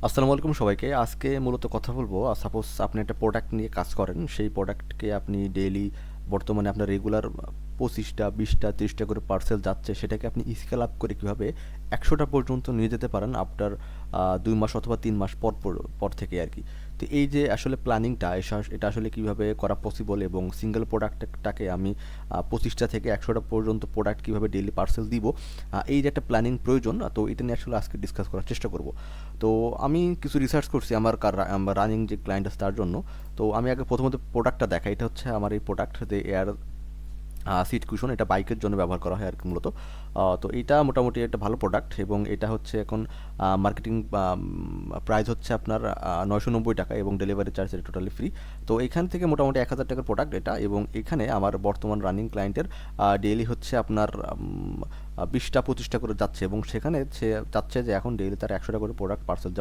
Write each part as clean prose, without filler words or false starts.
আসসালামু আলাইকুম সবাইকে। আজকে মূলত কথা বলবো, সাপোজ আপনি একটা প্রোডাক্ট নিয়ে কাজ করেন। সেই প্রোডাক্টকে আপনি ডেইলি বর্তমানে আপনার রেগুলার 25টা 20টা 30টা করে পার্সেল যাচ্ছে, সেটাকে আপনি স্কেল আপ করে কীভাবে 100টা পর্যন্ত নিয়ে যেতে পারেন আফটার 2 মাস অথবা 3 মাস পর পর পর থেকে আর কি। তো এই যে আসলে প্ল্যানিংটা এটা আসলে কীভাবে করা পসিবল, এবং সিঙ্গেল প্রোডাক্টটাকে আমি 25টা থেকে 100টা পর্যন্ত প্রোডাক্ট কীভাবে ডেইলি পার্সেল দিব, এই যে একটা প্ল্যানিং প্রয়োজন, তো এটা নিয়ে আসলে আজকে ডিসকাস করার চেষ্টা করব। তো আমি কিছু রিসার্চ করছি আমার রানিং যে ক্লায়েন্ট আছে তার জন্য। তো আমি আগে প্রথমত প্রোডাক্টটা দেখাই। এটা হচ্ছে আমার এই প্রোডাক্ট, যে এয়ার সিট কুশন। এটা বাইকের জন্য ব্যবহার করা হয় আর কি মূলত। তো এইটা মোটামুটি একটা ভালো প্রোডাক্ট, এবং এটা হচ্ছে এখন মার্কেটিং প্রাইস হচ্ছে আপনার 990 টাকা, এবং ডেলিভারি চার্জ এটা টোটালি ফ্রি। তো এখান থেকে মোটামুটি 1000 টাকার প্রোডাক্ট এটা, এবং এখানে আমার বর্তমান রানিং ক্লায়েন্টের ডেইলি হচ্ছে আপনার 20টা 25টা করে যাচ্ছে, এবং সেখানে সে চাচ্ছে যে এখন ডেইলি তার 100টা করে প্রোডাক্ট পার্সেল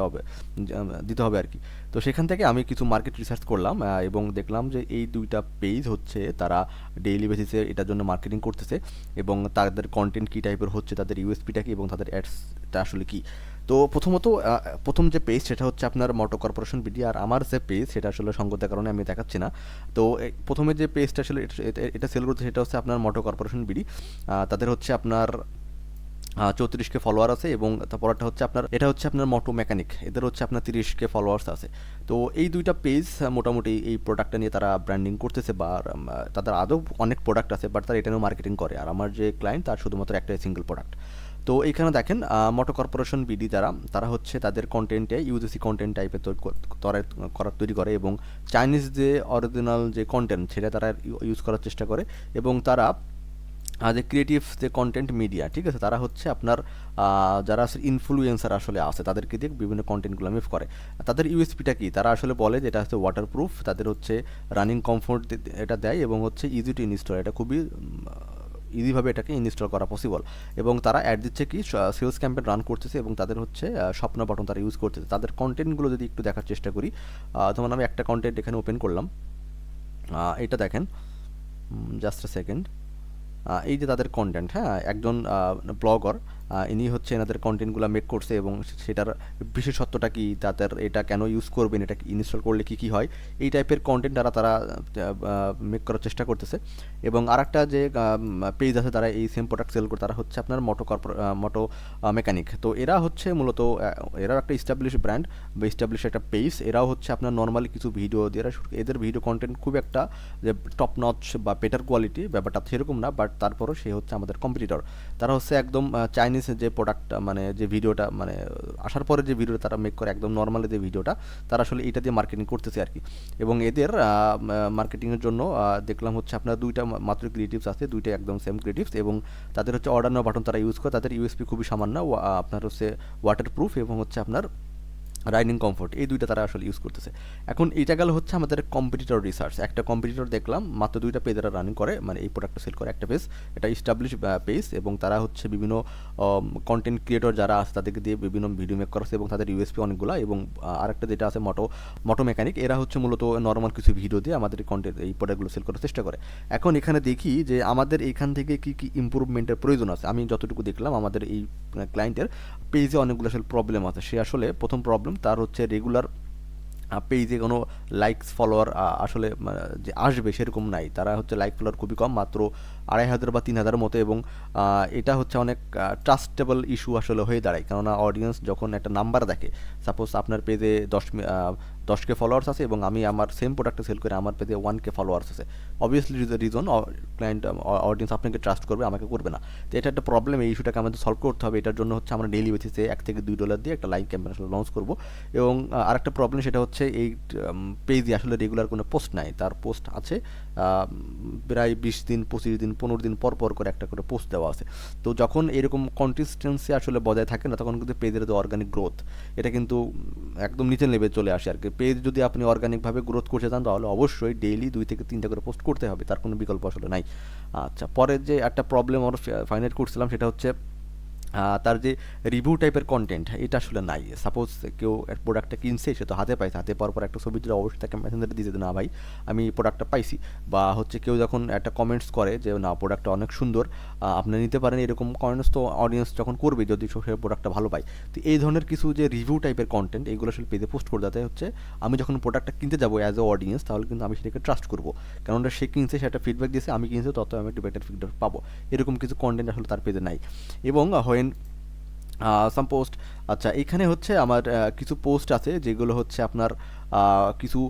দিতে হবে আর কি। তো সেখান থেকে আমি কিছু মার্কেট রিসার্চ করলাম, এবং দেখলাম যে এই দুইটা পেজ হচ্ছে তারা ডেইলি বেসিসে এটার জন্য মার্কেটিং করতেছে, এবং তাদের কন্টেন্ট কী টাইপের হচ্ছে, তাদের ইউএসপিটা কী, এবং তাদের অ্যাডসটা আসলে কী। তো প্রথম যে পেজ সেটা হচ্ছে আপনার মোটো কর্পোরেশন বিডি, আর আমার যে পেজ সেটা আসলে সঙ্গতের কারণে আমি দেখাচ্ছি না। তো প্রথমে যে পেজটা আসলে এটা সেল করতে, সেটা হচ্ছে আপনার মোটো কর্পোরেশন বিডি। তাদের হচ্ছে আপনার 34কে ফলোয়ার আছে, এবং তারপরটা হচ্ছে আপনার, এটা হচ্ছে আপনার মোটো মেকানিক, এদের হচ্ছে আপনার 30কে ফলোয়ার্স আছে। তো এই দুইটা পেজ মোটামুটি এই প্রোডাক্টটা নিয়ে তারা ব্র্যান্ডিং করতেছে, বা তাদের আদৌ অনেক প্রোডাক্ট আছে, বাট তারা এটা নিয়েও মার্কেটিং করে। আর আমার যে ক্লায়েন্ট তার শুধুমাত্র একটাই সিঙ্গেল প্রোডাক্ট। তো এইখানে দেখেন, মোটো কর্পোরেশন বিডি তারা হচ্ছে তাদের কন্টেন্টে ইউজিসি কন্টেন্ট টাইপের তৈরি করে, এবং চাইনিজ যে অরিজিনাল যে কন্টেন্ট সেটা তারা ইউজ করার চেষ্টা করে। এবং তারা যে ক্রিয়েটিভ যে কন্টেন্ট মিডিয়া, ঠিক আছে, তারা হচ্ছে আপনার যারা আসলে ইনফ্লুয়েন্সার আসলে আছে তাদেরকে দিয়ে বিভিন্ন কন্টেন্টগুলো মুভ করে। তাদের ইউএসপিটা কি, তারা আসলে বলে যে এটা হচ্ছে ওয়াটারপ্রুফ, তাদের হচ্ছে রানিং কমফোর্ট এটা দেয়, এবং হচ্ছে ইজি টু ইনস্টল, এটা খুবই ইজিভাবে এটাকে ইনস্টল করা পসিবল। এবং তারা অ্যাড দিচ্ছে কি, সেলস ক্যাম্পেইন রান করতেছে, এবং তাদের হচ্ছে স্বপ্ন বাটন তারা ইউজ করতেছে। তাদের কন্টেন্টগুলো যদি একটু দেখার চেষ্টা করি, যেমন আমি একটা কন্টেন্ট এখানে ওপেন করলাম, এটা দেখেন, জাস্ট আ সেকেন্ড। এই যে তাদের কন্টেন্ট, হ্যাঁ, একজন ব্লগার, ইনি হচ্ছে এনাদের কন্টেন্টগুলো মেক করছে, এবং সেটার বিশেষত্বটা কি, তাদের এটা কেন ইউজ করবেন, এটা ইনস্টল করলে কী কী হয়, এই টাইপের কন্টেন্ট তারা মেক করার চেষ্টা করতেছে। এবং আরেকটা যে পেজ আছে, তারা এই সেম প্রোডাক্ট সেল করে, তারা হচ্ছে আপনার মোটো মেকানিক। তো এরা হচ্ছে মূলত এরাও একটা ইস্টাবলিশ ব্র্যান্ড বা ইস্টাবলিশ একটা পেজ। এরাও হচ্ছে আপনার নর্মালি কিছু ভিডিও দিয়ে, এদের ভিডিও কন্টেন্ট খুব একটা যে টপ নচ বা বেটার কোয়ালিটি ব্যাপারটা সেরকম না, বাট তারপরও সে হচ্ছে আমাদের কম্পিটিটর। তারা হচ্ছে একদম চাইনিজ যে প্রোডাক্টটা, মানে যে ভিডিওটা, মানে আসার পরে যে ভিডিওটা তারা মেক করে, একদম নর্মালি যে ভিডিওটা, তারা আসলে এটা দিয়ে মার্কেটিং করতেছে আর কি। এবং এদের মার্কেটিংয়ের জন্য দেখলাম হচ্ছে আপনার দুইটা মাত্র ক্রিয়েটিভস আছে, দুইটা একদম সেম ক্রিয়েটিভস, এবং তাদের হচ্ছে অর্ডার নেওয়া বাটন তারা ইউজ করে। তাদের ইউএসপি খুবই সামান্য, আপনার হচ্ছে ওয়াটারপ্রুফ, এবং হচ্ছে আপনার রাইডিং কমফোর্ট, এই দুইটা তারা আসলে ইউজ করতেছে। এখন এইটা গেল হচ্ছে আমাদের কম্পিটিটর রিসার্চ। একটা কম্পিটিটর দেখলাম মাত্র দুইটা পেজ তারা রানিং করে, মানে এই প্রোডাক্টটা সেল করে একটা পেজ, এটা ইস্টাবলিশ পেজ, এবং তারা হচ্ছে বিভিন্ন কন্টেন্ট ক্রিয়েটর যারা আছে তাদেরকে দিয়ে বিভিন্ন ভিডিও মেক করাচ্ছে, এবং তাদের ইউএসপি অনেকগুলো। এবং আরেকটা যেটা আছে মোটো মেকানিক, এরা হচ্ছে মূলত নর্মাল কিছু ভিডিও দিয়ে আমাদের কন্টেন্ট এই প্রোডাক্টগুলো সেল করার চেষ্টা করে। এখন এখানে দেখি যে আমাদের এখান থেকে কি কি ইম্প্রুভমেন্টের প্রয়োজন আছে। আমি যতটুকু দেখলাম আমাদের এই ক্লায়েন্টের পেজে অনেকগুলো আসলে প্রবলেম আছে। সে আসলে প্রথম প্রবলেম তার হচ্ছে রেগুলার পেজে কোনো লাইকস ফলোয়ার আসলে যে আসবে সেরকম নাই। তারা হচ্ছে লাইক ফলোয়ার খুবই কম, মাত্র 2500 বা 3000 মতো। এবং এটা হচ্ছে অনেক ট্রাস্টেবল ইস্যু আসলে হয়ে দাঁড়ায়, কেননা অডিয়েন্স যখন একটা নাম্বার দেখে, সাপোজ আপনার পেজে 10K ফলোয়ার্স আছে, এবং আমি আমার সেম প্রোডাক্টে সেল করে আমার পেজে 1K ফলোয়ার্স আছে, অবভিয়াসলি রিজন ক্লায়েন্ট অডিয়েন্স আপনাকে ট্রাস্ট করবে, আমাকে করবে না। তো এটা একটা প্রবলেম, এই ইস্যুটাকে আমাদের সলভ করতে হবে। এটার জন্য হচ্ছে আমরা ডেইলি বেসিসে $1 থেকে $2 দিয়ে একটা লাইক ক্যাম্পেইন আসলে লঞ্চ করবো। এবং আরেকটা প্রবলেম সেটা হচ্ছে এই পেজে আসলে রেগুলার কোনো পোস্ট নাই। তার পোস্ট আছে প্রায় 20 দিন 25 দিন 15 দিন পর পর করে একটা করে পোস্ট দেওয়া আছে। তো যখন এরকম কনসিস্টেন্সি আসলে বজায় থাকে না, তখন কিন্তু পেজের যে অর্গানিক গ্রোথ, এটা কিন্তু একদম নিচের লেভেলে চলে আসে আর কি। পেজ যদি আপনি অর্গানিকভাবে গ্রোথ করতে চান, তাহলে অবশ্যই ডেইলি 2 থেকে 3টা করে পোস্ট করতে হবে, তার কোনো বিকল্প আসলে নাই। আচ্ছা, পরের যে একটা প্রবলেম আমরা ফাইন্ড আউট করছিলাম সেটা হচ্ছে তার যে রিভিউ টাইপের কন্টেন্ট এটা আসলে নাই। সাপোজ কেউ প্রোডাক্টটা কিনছে, সে তো হাতে পাইছে, হাতে পাওয়ার পর একটা ছবি দিলে অবশ্যই তাকে মেসেঞ্জারে দিয়ে দিতে, না ভাই আমি প্রোডাক্টটা পাইছি। বা হচ্ছে কেউ যখন একটা কমেন্টস করে যে না প্রোডাক্টটা অনেক সুন্দর, আপনি নিতে পারেন, এরকম কমেন্টস তো অডিয়েন্স যখন করবে যদি সে প্রোডাক্টটা ভালো পায়। তো এই ধরনের কিছু যে রিভিউ টাইপের কন্টেন্ট এগুলো আসলে পেজে পোস্ট করে, যাতে হচ্ছে আমি যখন প্রোডাক্টটা কিনতে যাবো অ্যাজ এ অডিয়েন্স, তাহলে কিন্তু আমি সেটাকে ট্রাস্ট করবো, কেননা সে কিনছে, সেটা ফিডব্যাক দিয়েছে, আমি কিনছি, তত আমি একটু বেটার ফিডব্যাক পাবো। এরকম কিছু কন্টেন্ট আসলে তার পেজে নাই। এবং হোয়েন সাম পোস্ট, আচ্ছা এখানে হচ্ছে আমার কিছু পোস্ট আছে যেগুলো হচ্ছে আপনার কিছু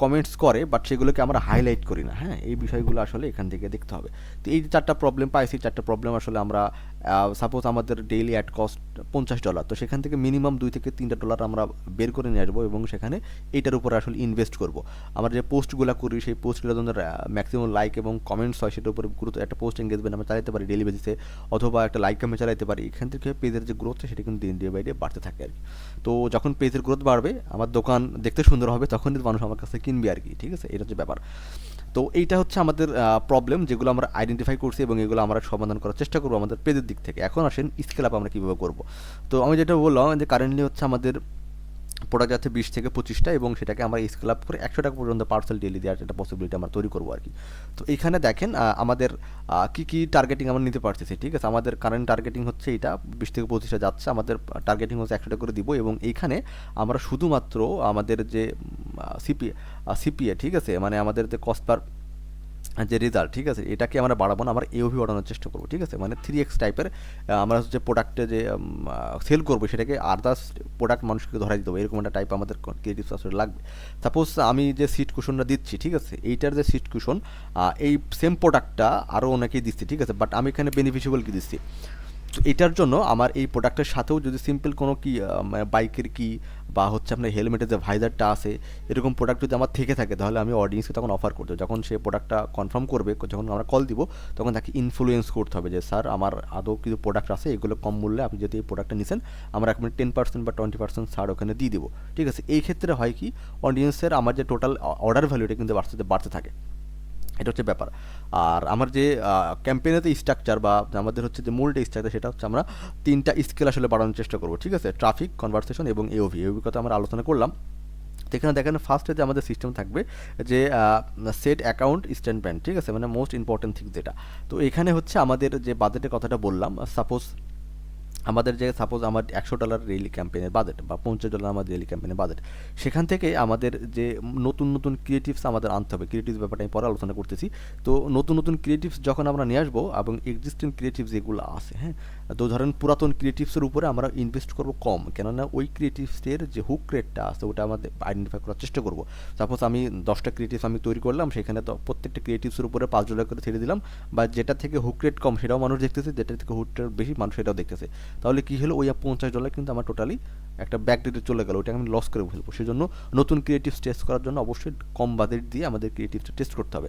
কমেন্টস করে, বাট সেগুলোকে আমরা হাইলাইট করি না। হ্যাঁ, এই বিষয়গুলো আসলে এখান থেকে দেখতে হবে। তো এই যে চারটা প্রবলেম পাইছি, চারটা প্রবলেম আসলে আমরা সাপোজ আমাদের ডেইলি অ্যাড কস্ট $50, তো সেখান থেকে মিনিমাম $2 থেকে $3 আমরা বের করে নিয়ে আসবো এবং সেখানে এইটার উপরে আসলে ইনভেস্ট করব। আমরা যে পোস্টগুলো করি সেই পোস্টগুলো যেন ম্যাক্সিমাম লাইক এবং কমেন্টস হয়, সেটার উপরে গুরুত্ব, একটা পোস্ট এঙ্গেজমেন্ট আমরা চালাতে পারি ডেইলি বেসিসে, অথবা একটা লাইক কমে চালাতে পারি। এখান থেকে পেজের যে গ্রোথ সেটা কিন্তু দিন ডে বাই ডে বাড়তে থাকে আর কি। তো যখন পেজের গ্রোথ বাড়বে, আমার দোকান দেখতে সুন্দর হবে, তখনই মানুষ আমার কাছে কিনবে আর কি। ঠিক আছে, এটা হচ্ছে ব্যাপার। তো এইটা হচ্ছে আমাদের প্রবলেম, যেগুলো আমরা আইডেন্টিফাই করছি এবং এগুলো আমরা সমাধান করার চেষ্টা করবো আমাদের পেজের দিক থেকে। এখন আসেন স্কেল আপ আমরা কীভাবে করবো। তো আমি যেটা বললাম যে কারেন্টলি হচ্ছে আমাদের প্রোডাক্ট যাচ্ছে 20 থেকে 25টা, এবং সেটাকে আমরা স্কেল আপ করে $100 পর্যন্ত পার্সেল ডেলি দেওয়ার একটা পসিবিলিটি আমরা তৈরি করবো আর কি। তো এইখানে দেখেন আমাদের কী কী টার্গেটিং আমরা নিতে পারতেছি। ঠিক আছে, আমাদের কারেন্ট টার্গেটিং হচ্ছে এটা 20 থেকে 25টা যাচ্ছে, আমাদের টার্গেটিং হচ্ছে 100টা করে দিব। এবং এইখানে আমরা শুধুমাত্র আমাদের যে সিপিএ, ঠিক আছে, মানে আমাদের যে কস্ট পার যে রেজাল্ট, ঠিক আছে, এটাকে আমরা বাড়াবো না, আমরা এওভি বাড়ানোর চেষ্টা করবো। ঠিক আছে, মানে 3x টাইপের আমরা হচ্ছে প্রোডাক্টে যে সেল করবো সেটাকে আদার্স প্রোডাক্ট মানুষকে ধরাই দেবো, এরকম একটা টাইপ আমাদের ক্রিয়েটিভস আসলে লাগবে। সাপোজ আমি যে সিট কুশনটা দিচ্ছি, ঠিক আছে, এইটার যে সিট কুশন, এই সেম প্রোডাক্টটা আরও অনেকেই দিচ্ছি, ঠিক আছে, বাট আমি এখানে বেনিফিশিয়াবল কি দিচ্ছি। তো এটার জন্য আমার এই প্রোডাক্টের সাথেও যদি সিম্পল কোনো কি বাইকের কি বা হচ্ছে আপনার হেলমেটের যে ভাইজারটা আছে, এরকম প্রোডাক্ট যদি আমার থেকে থাকে, তাহলে আমি অডিয়েন্সকে তখন অফার করতে, যখন সে প্রোডাক্টটা কনফার্ম করবে, যখন আমরা কল দিব, তখন তাকে ইনফ্লুয়েন্স করতে হবে যে স্যার আমার আদৌ কিছু প্রোডাক্ট আছে, এগুলো কম মূল্যে আপনি যদি এই প্রোডাক্টটা নিছেন, আমরা এখন 10% বা 20% ছাড় ওখানে দিয়ে দিব। ঠিক আছে, এই ক্ষেত্রে হয় কি, অডিয়েন্সের আমার যে টোটাল অর্ডার ভ্যালু এটা কিন্তু বাড়তে থাকে। এটা হচ্ছে ব্যাপার। আর আমার যে ক্যাম্পেইনের যে স্ট্রাকচার বা আমাদের হচ্ছে যে মূল যে স্ট্রাকচার, সেটা হচ্ছে আমরা 3টা স্কেল আসলে বাড়ানোর চেষ্টা করবো। ঠিক আছে, ট্রাফিক, কনভারসেশন এবং এওভি কথা আমরা আলোচনা করলাম। তো এখানে দেখেন ফার্স্টে যে আমাদের সিস্টেম থাকবে যে সেট অ্যাকাউন্ট স্টেটমেন্ট, ঠিক আছে, মানে মোস্ট ইম্পর্টেন্ট থিং যেটা। তো এখানে হচ্ছে আমাদের যে বাজেটের কথাটা বললাম, সাপোজ আমাদের যে সাপোজ আমার $100 ডেইলি ক্যাম্পেইনের বাজেট বা $50 আমার ডেইলি ক্যাম্পেইনের বাজেট, সেখান থেকে আমাদের যে নতুন নতুন ক্রিয়েটিভস আমাদের আনতে হবে। ক্রিয়েটিভস ব্যাপারটা আমি পরে আলোচনা করতেছি। তো নতুন নতুন ক্রিয়েটিভস যখন আমরা নিয়ে আসবো এবং এক্সিস্টিং ক্রিয়েটিভস যেগুলো আছে, হ্যাঁ, তো ধরেন পুরাতন ক্রিয়েটিভসের উপরে আমরা ইনভেস্ট করবো কম, কেননা ওই ক্রিয়েটিভসের যে হুক রেটটা আছে ওটা আমাদের আইডেন্টিফাই করার চেষ্টা করবো। সাপোজ আমি 10টা ক্রিয়েটিভস আমি তৈরি করলাম, সেখানে তো প্রত্যেকটা ক্রিয়েটিভসের উপরে $5 করে ছেড়ে দিলাম, বা যেটা থেকে হুক রেট কম সেটাও মানুষ দেখতেছে, যেটা থেকে হুক রেট বেশি মানুষ সেটাও দেখতেছে। তাহলে কী হলো, ওই $50 কিন্তু আমার টোটালি একটা ব্যাকডেটে চলে গেল, ওইটা আমি লস করে ফেলবো। সেজন্য নতুন ক্রিয়েটিভস টেস্ট করার জন্য অবশ্যই কম বাজেট দিয়ে আমাদের ক্রিয়েটিভসটা টেস্ট করতে হবে।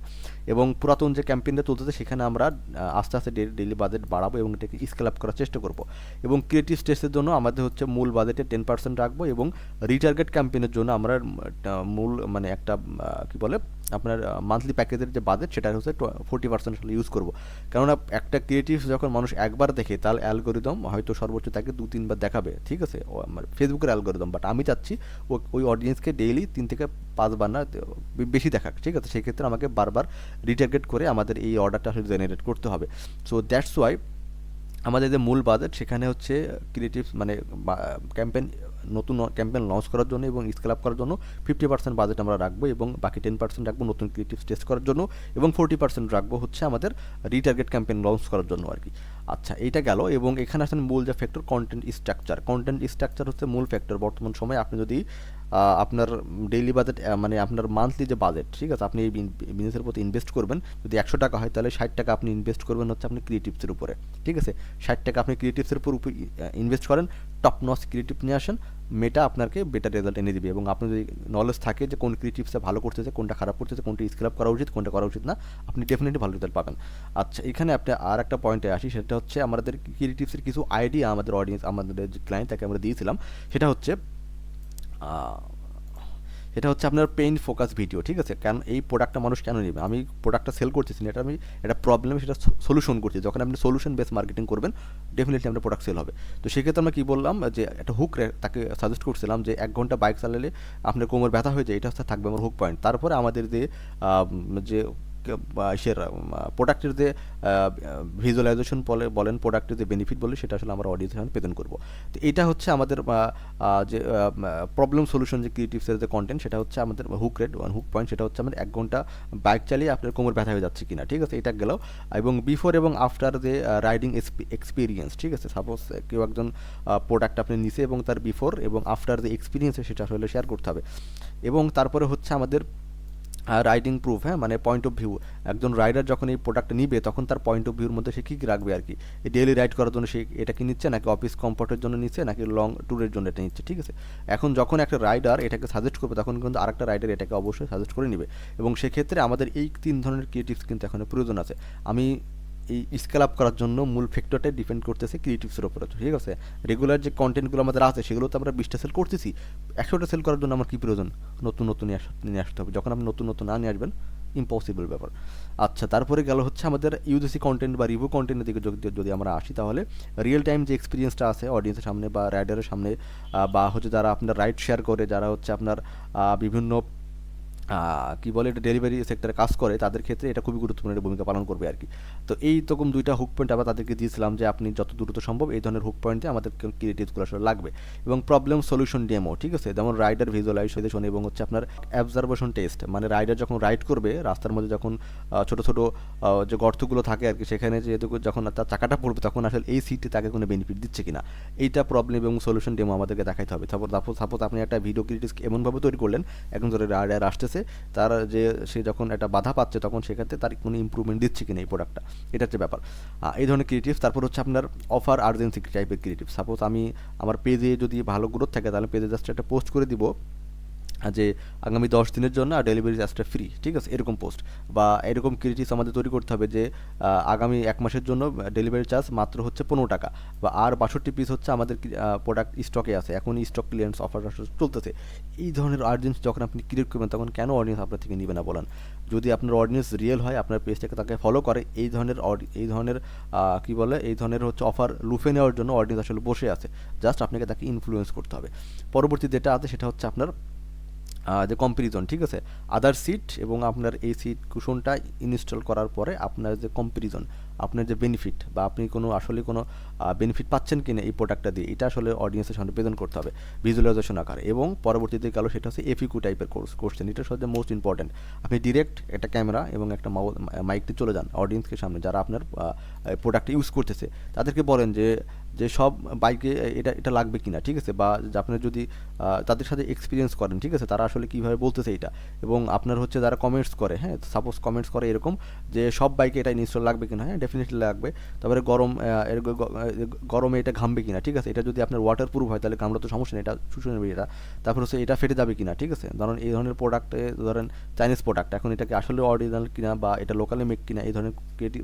এবং পুরাতন যে ক্যাম্পেইনটা চলতেছে সেখানে আমরা আস্তে আস্তে ডেইলি বাজেট বাড়াবো এবং এটাকে স্কেল আপ করার চেষ্টা করবো। এবং ক্রিয়েটিভ টেস্টের জন্য আমাদের হচ্ছে মূল বাজেটে 10% রাখবো, এবং রিটার্গেট ক্যাম্পেইনের জন্য আমরা মূল মানে একটা কী বলে আপনার মান্থলি প্যাকেজের যে বাজেট সেটা হচ্ছে 40% আসলে ইউজ করবো। কেননা একটা ক্রিয়েটিভস যখন মানুষ একবার দেখে, তার অ্যালগোরিদম হয়তো সর্বোচ্চ তাকে 2-3 বার দেখাবে, ঠিক আছে, আমার ফেসবুকের অ্যালগোরিদম, বাট আমি চাচ্ছি ওই অডিয়েন্সকে ডেইলি 3 থেকে 5 বার না বেশি দেখাক। ঠিক আছে, সেক্ষেত্রে আমাকে বারবার রিটার্গেট করে আমাদের এই অর্ডারটা আসলে জেনারেট করতে হবে। সো দ্যাটস ওয়াই আমাদের যে মূল বাজেট সেখানে হচ্ছে ক্রিয়েটিভস মানে ক্যাম্পেইন, নতুন ক্যাম্পেইন লঞ্চ করার জন্য এবং স্কেল আপ করার জন্য 50% বাজেট আমরা রাখবো, এবং বাকি 10% রাখবো নতুন ক্রিয়েটিভস টেস্ট করার জন্য, এবং 40% রাখবো হচ্ছে আমাদের রিটার্গেট ক্যাম্পেইন লঞ্চ করার জন্য আর কি। আচ্ছা, এইটা গেল। এবং এখানে আসলে মূল যে ফ্যাক্টর কন্টেন্ট স্ট্রাকচার হচ্ছে মূল ফ্যাক্টর। বর্তমান সময়ে আপনি যদি আপনার ডেইলি বাজেট মানে আপনার মান্থলি যে বাজেট, ঠিক আছে, আপনি এই বিজনেসের প্রতি ইনভেস্ট করবেন, যদি $100 হয় তাহলে $60 আপনি ইনভেস্ট করবেন হচ্ছে আপনি ক্রিয়েটিভসের উপরে। ঠিক আছে, $60 আপনি ক্রিয়েটিভসের উপর ইনভেস্ট করেন, টপ নচ ক্রিয়েটিভ নিয়ে আসেন, মেটা আপনাকে বেটার রেজাল্ট এনে দিবে। এবং আপনার যদি নলেজ থাকে যে কোন ক্রিয়েটিভসটা ভালো করতেছে, কোনটা খারাপ করতেছে, কোনটা স্কেল আপ করা উচিত, কোনটা করা উচিত না, আপনি ডেফিনেটলি ভালো রেজাল্ট পাবেন। আচ্ছা, এখানে আপনি আর একটা পয়েন্টে আসি, সেটা হচ্ছে আমাদের ক্রিয়েটিভসের কিছু আইডিয়া আমাদের অডিয়েন্স, আমাদের যে ক্লায়েন্ট তাকে আমরা দিয়েছিলাম। সেটা হচ্ছে সেটা হচ্ছে আপনার পেইন ফোকাস ভিডিও, ঠিক আছে? কেন এই প্রোডাক্টটা মানুষ কেন নেবে? আমি প্রোডাক্টটা সেল করতেছি না, এটা আমি একটা প্রবলেম সেটা সলিউশন করছি। যখন আপনি সলিউশন বেস মার্কেটিং করবেন ডেফিনেটলি আপনার প্রোডাক্ট সেল হবে। তো সেক্ষেত্রে আমরা কী বললাম যে একটা হুক তাকে সাজেস্ট করছিলাম যে 1 ঘন্টা বাইক চালালে আপনার কোমর ব্যথা হয়ে যায়, এটা হচ্ছে থাকবে আমার হুক পয়েন্ট। তারপরে আমাদের যে ইসের প্রোডাক্টের যে ভিজুয়ালাইজেশন বলেন, প্রোডাক্টের যে বেনিফিট বলে, সেটা আসলে আমরা অডিয়েন্সের সামনে প্রেজেন্ট করবো। তো এটা হচ্ছে আমাদের যে প্রবলেম সলিউশন যে ক্রিয়েটিভসের যে কন্টেন্ট, সেটা হচ্ছে আমাদের হুক রেট, হুক পয়েন্ট, সেটা হচ্ছে আমাদের 1 ঘন্টা বাইক চালিয়ে আপনার কোমর ব্যথা হয়ে যাচ্ছে কিনা, ঠিক আছে? এটা গেল। এবং বিফোর এবং আফটার যে রাইডিং এক্সপিরিয়েন্স, ঠিক আছে? সাপোজ কেউ একজন প্রোডাক্ট আপনি নিছে এবং তার বিফোর এবং আফটার যে এক্সপিরিয়েন্স সেটা আসলে শেয়ার করতে হবে। এবং তারপরে হচ্ছে আমাদের রাইডিং প্রুফ, হ্যাঁ, মানে পয়েন্ট অফ ভিউ। একজন রাইডার যখন এই প্রোডাক্ট নিবে তখন তার পয়েন্ট অফ ভিউর মধ্যে সে কী কী রাখবে আর কি। ডেইলি রাইড করার জন্য সে এটা কি নিচ্ছে, নাকি অফিস কমফর্টের জন্য নিচ্ছে, নাকি লং ট্যুরের জন্য এটা নিচ্ছে, ঠিক আছে? এখন যখন একটা রাইডার এটাকে সাজেস্ট করবে তখন কিন্তু আরেকটা রাইডার এটাকে অবশ্যই সাজেস্ট করে নিবে। এবং সেক্ষেত্রে আমাদের এই 3 ধরনের ক্রিয়েটিভস কিন্তু এখন প্রয়োজন আছে। আমি এই স্কেল আপ করার জন্য মূল ফ্যাক্টরটাই ডিপেন্ড করতেছে ক্রিয়েটিভসের উপরে, ঠিক আছে? রেগুলার যে কন্টেন্টগুলো আমাদের আছে সেগুলো তো আমরা 20টা সেল করতেছি, 100টা সেল করার জন্য আমার কী প্রয়োজন? নতুন নতুন নিয়ে আসতে হবে। যখন আপনি নতুন নতুন না নিয়ে আসবেন, ইম্পসিবল ব্যাপার। আচ্ছা, তারপরে গেল হচ্ছে আমাদের ইউজিসি কন্টেন্ট বা রিভিউ কন্টেন্টের দিকে যদি আমরা আসি, তাহলে রিয়েল টাইম যে এক্সপিরিয়েন্সটা আছে অডিয়েন্সের সামনে বা রাইডারের সামনে, বা হচ্ছে যারা আপনার রাইড শেয়ার করে, যারা হচ্ছে আপনার বিভিন্ন কী বলে এটা ডেলিভারি সেক্টরে কাজ করে, তাদের ক্ষেত্রে এটা খুবই গুরুত্বপূর্ণ একটা ভূমিকা পালন করবে আর কি। তো এই রকম 2টা হুক পয়েন্ট আমরা তাদেরকে দিয়েছিলাম যে আপনি যত দ্রুত সম্ভব এই ধরনের হুক পয়েন্টে আমাদের ক্রিয়েটিভসগুলো আসলে লাগবে। এবং প্রবলেম সলিউশন ডেমো, ঠিক আছে? যেমন রাইডার ভিজুয়ালাইজেশন এবং হচ্ছে আপনার অবজারভেশন টেস্ট, মানে রাইডার যখন রাইড করবে রাস্তার মধ্যে, যখন ছোটো ছোটো যে গর্তগুলো থাকে আর কি, সেখানে যে যখন তার চাকাটা পড়বে তখন আসলে এই সিটটি তাকে কোনো বেনিফিট দিচ্ছে কিনা, এইটা প্রবলেম এবং সলিউশন ডেমো আমাদেরকে দেখাইতে হবে। সাপোজ আপনি একটা ভিডিও ক্রিয়েটিভ এমনভাবে তৈরি করলেন, একজন ধরে রাইডার আসতেছে, তার যে সে যখন একটা বাধা পাচ্ছে তখন সেক্ষেত্রে তার কোনো ইম্প্রুভমেন্ট দিচ্ছে কিনা এই প্রোডাক্টটা, এটা হচ্ছে ব্যাপার। এই ধরনের ক্রিয়েটিভস। তারপর হচ্ছে আপনার অফার আর্জেন্সি টাইপের ক্রিয়েটিভ। সাপোজ আমি আমার পেজে যদি ভালো গ্রোথ থাকে তাহলে পেজে জাস্ট একটা পোস্ট করে দিব যে আগামী 10 দিনের জন্য ডেলিভারি চার্জটা ফ্রি, ঠিক আছে? এরকম পোস্ট বা এরকম ক্রিয়েটিভস আমাদের তৈরি করতে হবে যে আগামী 1 মাসের জন্য ডেলিভারি চার্জ মাত্র হচ্ছে 15 টাকা, বা আর 62 পিস হচ্ছে আমাদের প্রোডাক্ট স্টকে আছে, এখন স্টক ক্লিয়ারেন্স অফার চলতেছে। এই ধরনের আর্জেন্স যখন আপনি ক্রিয়েট করবেন তখন কেন অডিয়েন্স আপনার থেকে নিবে না বলেন? যদি আপনার অডিয়েন্স রিয়েল হয়, আপনার পেজটাকে তাকে ফলো করে, এই ধরনের হচ্ছে অফার লুফে নেওয়ার জন্য অডিয়েন্স আসলে বসে আছে, জাস্ট আপনাকে তাকে ইনফ্লুয়েন্স করতে হবে। পরবর্তী যেটা আছে সেটা হচ্ছে আপনার যে কম্প্যারিজন, ঠিক আছে? আদার সিট এবং আপনার এই সিট কুশনটা ইনস্টল করার পরে আপনার যে কম্প্যারিজন, আপনার যে বেনিফিট বা আপনি আসলে কোনো বেনিফিট পাচ্ছেন কিনা এই প্রোডাক্টটা দিয়ে, এটা আসলে অডিয়েন্সের সামনে প্রেজেন্ট করতে হবে ভিজুয়ালাইজেশন আকারে। এবং পরবর্তীতে গেল সেটা হচ্ছে এফিকিউ টাইপের কোশ্চেন, এটা সবচেয়ে মোস্ট ইম্পর্টেন্ট। আপনি ডিরেক্ট একটা ক্যামেরা এবং একটা মাইকটি চলে যান অডিয়েন্সকে সামনে, যারা আপনার প্রোডাক্ট ইউজ করতেছে, তাদেরকে বলেন যে সব বাইকে এটা লাগবে কিনা, ঠিক আছে? বা আপনার যদি তাদের সাথে এক্সপিরিয়েন্স করেন, ঠিক আছে, তারা আসলে কীভাবে বলতেছে এটা। এবং আপনার হচ্ছে যারা কমেন্টস করে, হ্যাঁ, সাপোজ কমেন্টস করে এরকম যে সব বাইকে এটা ইনস্টল লাগবে কিনা, হ্যাঁ ডেফিনেটলি লাগবে। তারপরে গরমে এটা ঘামবে কিনা, ঠিক আছে? এটা যদি আপনার ওয়াটার প্রুফ হয় তাহলে ঘামলে তো সমস্যা নেই, এটা শুষে নেবে এটা। তারপর হচ্ছে এটা ফেটে যাবে কিনা, ঠিক আছে? ধরেন এই ধরনের প্রোডাক্টে, ধরেন চাইনিজ প্রোডাক্ট, এখন এটা কি আসলে অরিজিনাল কিনা বা এটা লোকালি মেক কিনা, এই ধরনের ক্রিয়েটিভ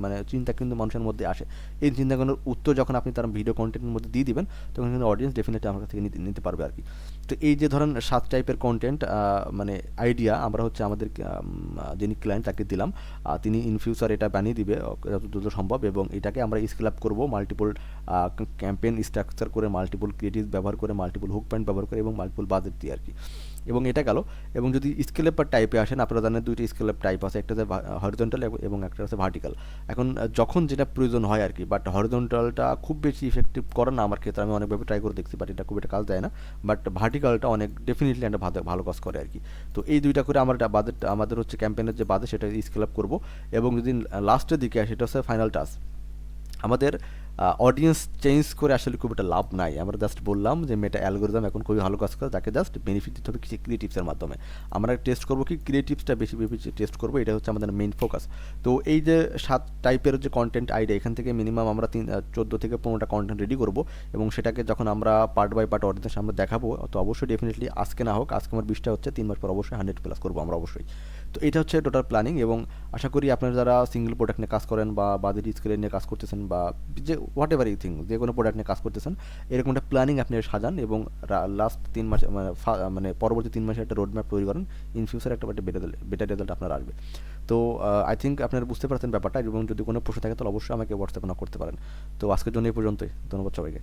মানে চিন্তা কিন্তু মানুষের মধ্যে আসে। এই চিন্তাগুলোর উত্তর যখন আপনি তার ভিডিও কন্টেন্টের মধ্যে দিয়ে দিবেন তখন কিন্তু অডিয়েন্স ডেফিনেটলি আমার কাছ থেকে নিতে পারবে আর কি। তো এই যে ধরেন 7 টাইপের কন্টেন্ট মানে আইডিয়া আমরা হচ্ছে আমাদের যিনি ক্লায়েন্ট তাকে দিলাম, তিনি ইন ফিউচার এটা বানিয়ে দিবে যত দ্রুত সম্ভব, এবং এটাকে আমরা স্কেল আপ করবো মাল্টিপল ক্যাম্পেইন স্ট্রাকচার করে, মাল্টিপল ক্রিয়েটিভ ব্যবহার করে, মাল্টিপল হুক পয়েন্ট ব্যবহার করে এবং মাল্টিপল বাজেট দিয়ে আর কি। এবং এটা গেল। এবং যদি স্কেল আপ টাইপে আসেন, আপনারা জানেন 2টি স্কেল আপ টাইপ আছে, একটা হচ্ছে হরিজন্টাল এবং একটা হচ্ছে ভার্টিক্যাল। এখন যখন যেটা প্রয়োজন হয় আর কি, বাট হরিজন্টালটা খুব বেশি ইফেক্টিভ করে না আমার ক্ষেত্রে, আমি অনেকভাবে ট্রাই করে দেখছি, বাট এটা খুব একটা কাজ দেয় না। বাট ভার্টিক্যালটা অনেক ডেফিনেটলি একটা ভালো কাজ করে আর কি। তো এই দুইটা করে আমরা বাজেট, আমাদের হচ্ছে ক্যাম্পেইনের যে বাজেট সেটা স্কেল আপ করবো। এবং যদি লাস্টের দিকে আসে, সেটা হচ্ছে ফাইনাল টাস্ক। আমাদের অডিয়েন্স চেঞ্জ করে আসলে খুব একটা লাভ নাই। আমরা জাস্ট বললাম যে মেটা অ্যালগোরিদম এখন খুবই ভালো কাজ করে, তাকে জাস্ট বেনিফিট দিতে হবে কিছু ক্রিয়েটিভসের মাধ্যমে। আমরা টেস্ট করবো কি ক্রিয়েটিভসটা বেশি টেস্ট করবো, এটা হচ্ছে আমাদের মেইন ফোকাস। তো এই যে 7 টাইপের যে কন্টেন্ট আইডিয়া, এখান থেকে মিনিমাম আমরা 14 থেকে 15টা কন্টেন্ট রেডি করবো, এবং সেটাকে যখন আমরা পার্ট বাই পার্ট অডিয়েন্সের সামনে দেখাবো, তো অবশ্যই ডেফিনেটলি আজকে না হোক, আজকে আমার 20টা হচ্ছে, 3 মাস পর অবশ্যই 100+ করবো আমরা অবশ্যই। তো এটা হচ্ছে টোটাল প্ল্যানিং, এবং আশা করি আপনারা যারা সিঙ্গেল প্রোডাক্ট নিয়ে কাজ করেন বা বাজেট স্কেলে নিয়ে কাজ করতেছেন বা যে হোয়াট এভার ইউ থিং, যে কোনো প্রোডাক্ট নিয়ে কাজ করতেছেন, এরকম একটা প্ল্যানিং আপনি সাজান এবং লাস্ট 3 মাস মানে পরবর্তী 3 মাসের একটা রোড ম্যাপ তৈরি করেন। ইন ফিউচার একটা বেটার রেজাল্ট আপনার আসবে। তো আই থিঙ্ক আপনারা বুঝতে পারছেন ব্যাপারটা, এবং যদি কোনো প্রশ্ন থাকে তাহলে অবশ্যই আমাকে হোয়াটসঅ্যাপে নক করতে পারেন। তো আজকের জন্য এই পর্যন্তই। ধন্যবাদ সবাইকে।